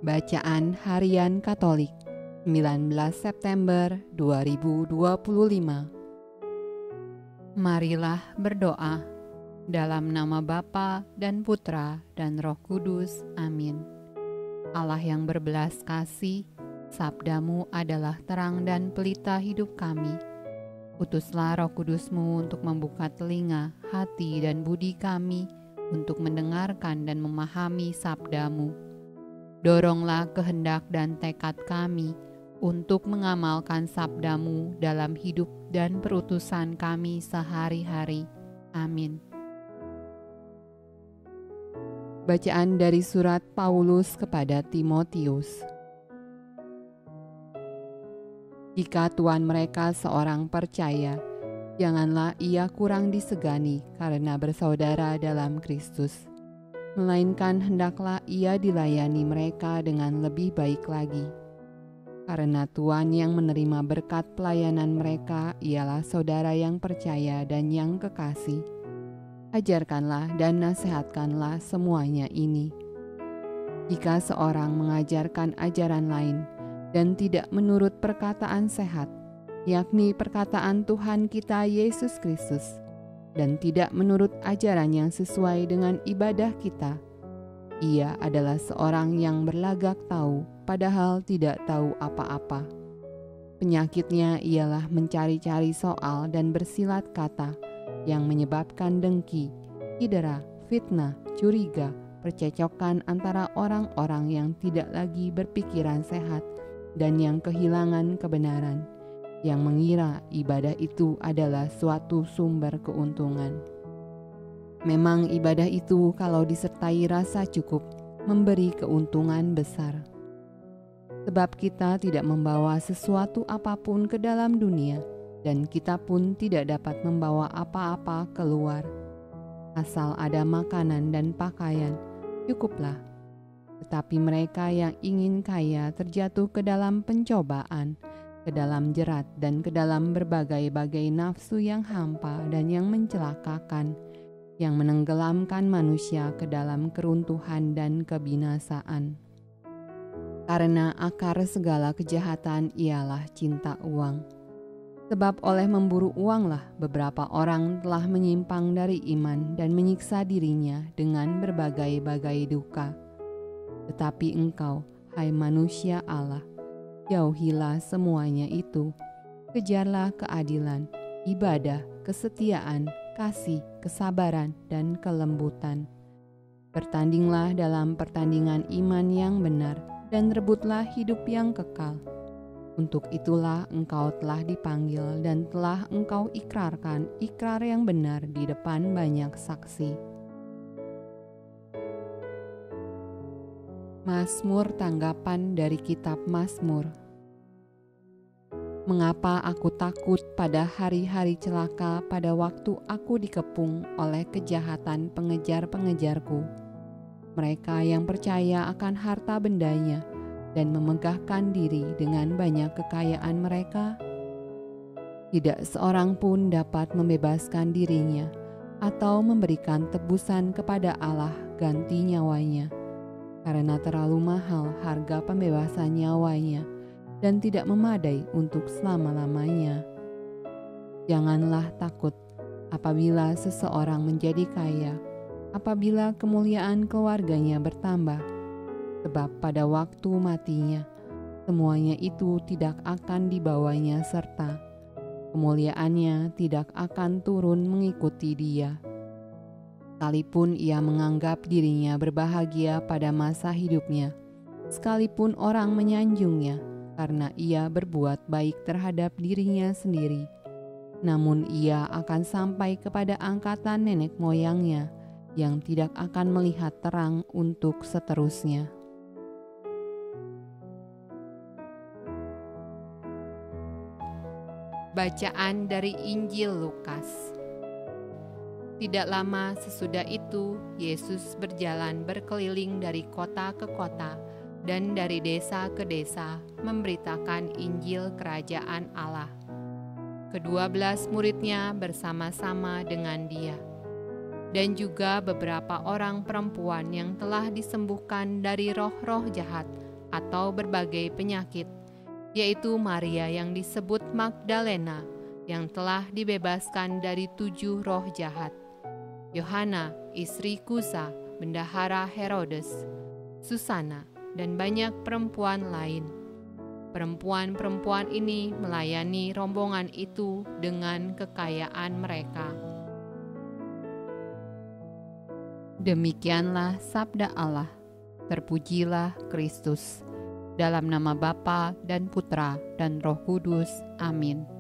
Bacaan Harian Katolik 19 September 2025. Marilah berdoa. Dalam nama Bapa dan Putra dan Roh Kudus. Amin. Allah yang berbelas kasih, sabdamu adalah terang dan pelita hidup kami. Utuslah Roh Kudusmu untuk membuka telinga, hati dan budi kami untuk mendengarkan dan memahami sabdamu. Doronglah kehendak dan tekad kami untuk mengamalkan sabdamu dalam hidup dan perutusan kami sehari-hari. Amin. Bacaan dari surat Paulus kepada Timotius. Jika tuan mereka seorang percaya, janganlah ia kurang disegani karena bersaudara dalam Kristus, melainkan hendaklah ia dilayani mereka dengan lebih baik lagi. Karena Tuhan yang menerima berkat pelayanan mereka ialah saudara yang percaya dan yang kekasih. Ajarkanlah dan nasihatkanlah semuanya ini. Jika seorang mengajarkan ajaran lain dan tidak menurut perkataan sehat, yakni perkataan Tuhan kita Yesus Kristus, dan tidak menurut ajaran yang sesuai dengan ibadah kita, ia adalah seorang yang berlagak tahu, padahal tidak tahu apa-apa. Penyakitnya ialah mencari-cari soal dan bersilat kata yang menyebabkan dengki, cedera, fitnah, curiga, percecokan antara orang-orang yang tidak lagi berpikiran sehat dan yang kehilangan kebenaran, yang mengira ibadah itu adalah suatu sumber keuntungan. Memang ibadah itu kalau disertai rasa cukup, memberi keuntungan besar. Sebab kita tidak membawa sesuatu apapun ke dalam dunia, dan kita pun tidak dapat membawa apa-apa keluar. Asal ada makanan dan pakaian, cukuplah. Tetapi mereka yang ingin kaya terjatuh ke dalam pencobaan, ke dalam jerat dan ke dalam berbagai-bagai nafsu yang hampa dan yang mencelakakan, yang menenggelamkan manusia ke dalam keruntuhan dan kebinasaan. Karena akar segala kejahatan ialah cinta uang. Sebab oleh memburu uanglah beberapa orang telah menyimpang dari iman dan menyiksa dirinya dengan berbagai-bagai duka. Tetapi engkau, hai manusia Allah, jauhilah semuanya itu. Kejarlah keadilan, ibadah, kesetiaan, kasih, kesabaran, dan kelembutan. Bertandinglah dalam pertandingan iman yang benar, dan rebutlah hidup yang kekal. Untuk itulah engkau telah dipanggil dan telah engkau ikrarkan ikrar yang benar di depan banyak saksi. Mazmur tanggapan dari kitab Mazmur. Mengapa aku takut pada hari-hari celaka, pada waktu aku dikepung oleh kejahatan pengejar-pengejarku? Mereka yang percaya akan harta bendanya dan memegahkan diri dengan banyak kekayaan mereka, tidak seorang pun dapat membebaskan dirinya atau memberikan tebusan kepada Allah ganti nyawanya, karena terlalu mahal harga pembebasan nyawanya dan tidak memadai untuk selama-lamanya. Janganlah takut apabila seseorang menjadi kaya, apabila kemuliaan keluarganya bertambah, sebab pada waktu matinya, semuanya itu tidak akan dibawanya serta kemuliaannya tidak akan turun mengikuti dia. Sekalipun ia menganggap dirinya berbahagia pada masa hidupnya, sekalipun orang menyanjungnya karena ia berbuat baik terhadap dirinya sendiri, namun ia akan sampai kepada angkatan nenek moyangnya yang tidak akan melihat terang untuk seterusnya. Bacaan dari Injil Lukas. Tidak lama sesudah itu, Yesus berjalan berkeliling dari kota ke kota dan dari desa ke desa, memberitakan Injil Kerajaan Allah. Ke-12 muridnya bersama-sama dengan dia. dan juga beberapa orang perempuan yang telah disembuhkan dari roh-roh jahat atau berbagai penyakit, yaitu Maria yang disebut Magdalena, yang telah dibebaskan dari 7 roh jahat, Yohana, istri Kusa, bendahara Herodes, Susana, dan banyak perempuan lain. Perempuan-perempuan ini melayani rombongan itu dengan kekayaan mereka. Demikianlah sabda Allah. Terpujilah Kristus. Dalam nama Bapa dan Putra dan Roh Kudus. Amin.